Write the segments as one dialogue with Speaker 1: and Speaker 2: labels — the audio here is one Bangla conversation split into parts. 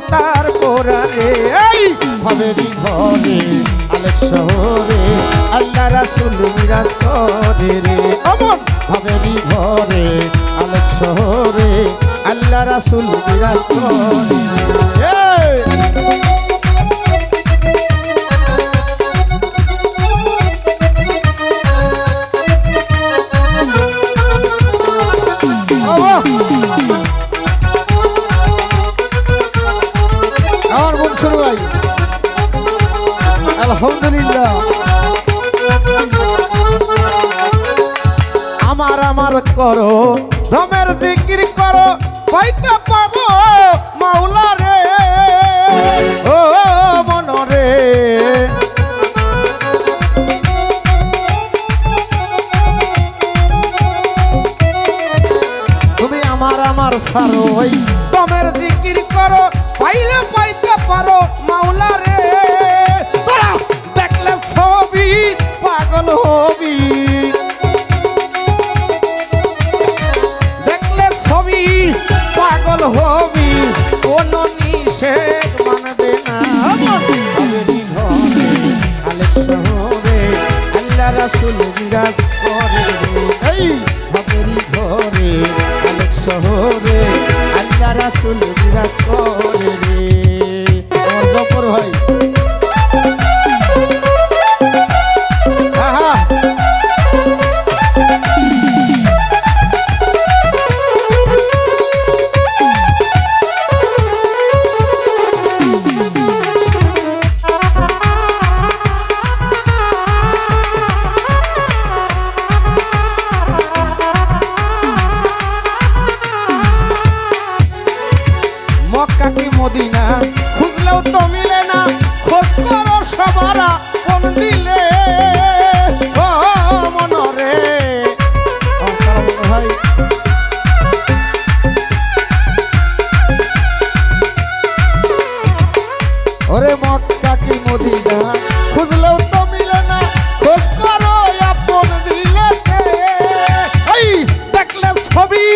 Speaker 1: তার কোরআনে এই ভবেরই ঘরে আলেক শহরে আল্লাহ রাসূল বিরাজ করে রে অমন ভবেরই ঘরে আলেক শহরে আল্লাহ রাসূল বিরাজ করে আমার বংশের ভাই আলহামদুলিল্লাহ আমার আমার করো রমের জিকির করো পাইতে পারো মাওলা রে ও মনরে তুমি আমার আমার সারো ওই রমের জিকির করো পাইলে পাইতে পারো মাওলা রে তোরা দেখলে ছবি পাগল হবি দেখলে ছবি পাগল হবি কোন নিষেধ মানবে না ভবেরই ঘরে আলেক শহরে আল্লাহ রাসূল বিরাজ করে এই ভবেরই ঘরে আলেক শহরে আল্লাহ রাসূল বিরাজ করে রে আমার জফর ভাই আহা মক্কা কি মদিনা খুঁজলেও তো মিলে না খোঁজ করো সবারা কোন দিলে ও মনরে ভাই ওরে মক্কা কি মদিনা খুঁজলেও তো মিলে না খোঁজ করো আপন দিলে এই দেখলে ছবি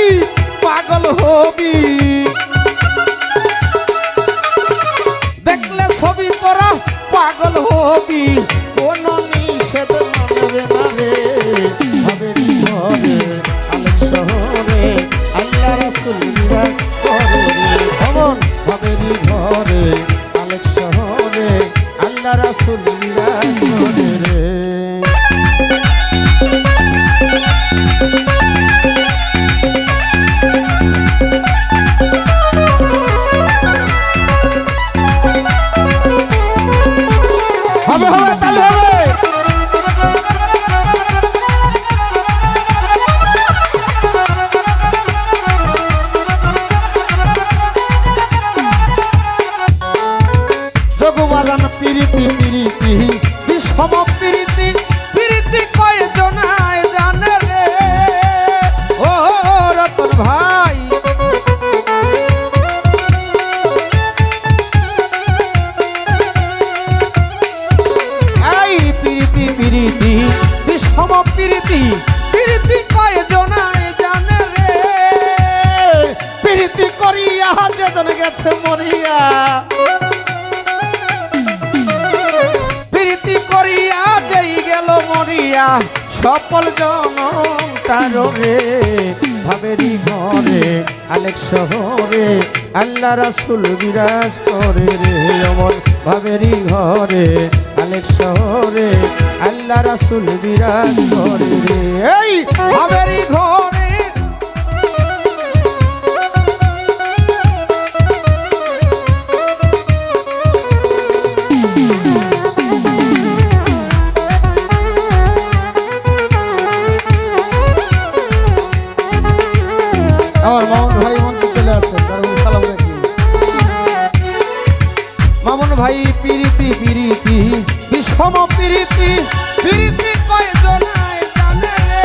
Speaker 1: পাগল হবি দেখলে ছবি তোরা পাগল হবি কোন নিষেধ মানবে না রে ভবেরই ঘরে আলেক শহরে আল্লাহ রাসূল বিরাজ করে রে অমন ভবেরই ঘরে আলেক শহরে আল্লাহ রাসূল বিরাজ করে রে হবে হবে তাহলে হবে জগবাজান পিরিতি পিরিতি বিষম পিরিতি পিরিতি কয়জনায় জানে রে ও রতন ভাই পিরিতি পিরিতি বিষম পিরিতি পিরিতি কয়জনায় জানে রে পিরিতি করিয়া যেজন গেছে মরিয়া পিরিতি করিয়া যেই গেল মরিয়া সফল জনম তার রে ভবেরই ঘরে আলেক শহরে আল্লাহ রাসূল বিরাজ করে রে অমন ভবেরই ঘরে আলেক শহরে আল্লাহ রাসূল বিরাজ করে রে এই ভবেরই ঘরে আমার মামুন ভাই মঞ্চে চলে আসছেন তার সালাম রাখি মামুন ভাই পিরিতি পিরিতি বিষম পিরিতি পিরিতি কয়জনায় জানে রে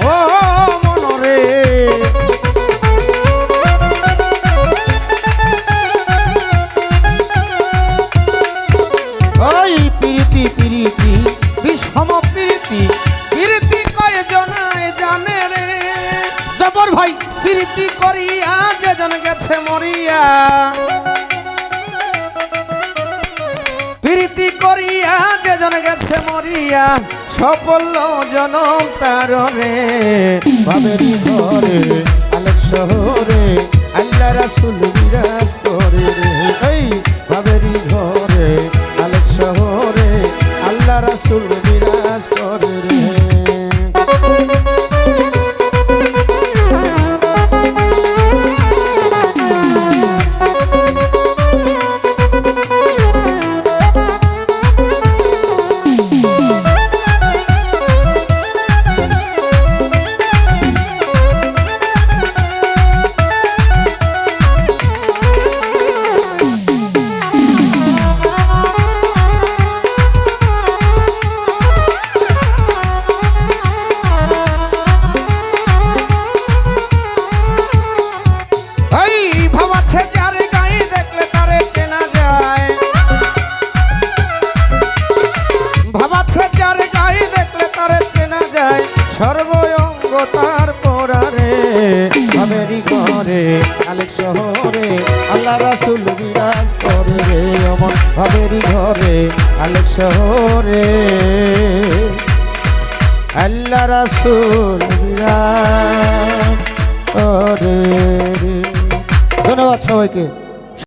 Speaker 1: ও মনরে ওই পিরিতি পিরিতি বিষম পিরিতি পিরিতি কয়জনায় জানে রে জবর ভাই প্রীতি করিয়া যেজন গেছে মরিয়া, প্রীতি করিয়া যেজন গেছে মরিয়া, সফল জনম তার রে। ভাবেরি ঘরে আলেক শহরে আল্লাহ রাসূল বিরাজ করে রে। এই ভাবেরি ঘরে আলেক শহরে আল্লাহ রাসূল বিরাজ করে রে। সর্বঙ্গ তার পরারে ভাবেরি ঘরে আলেক শহরে আল্লাহ রাসূল বিরাজ করে রে। অমন ভাবেরি ঘরে আলেক শহরে আল্লাহ রাসূল বিরাজ করে রে। ধন্যবাদ সবাইকে।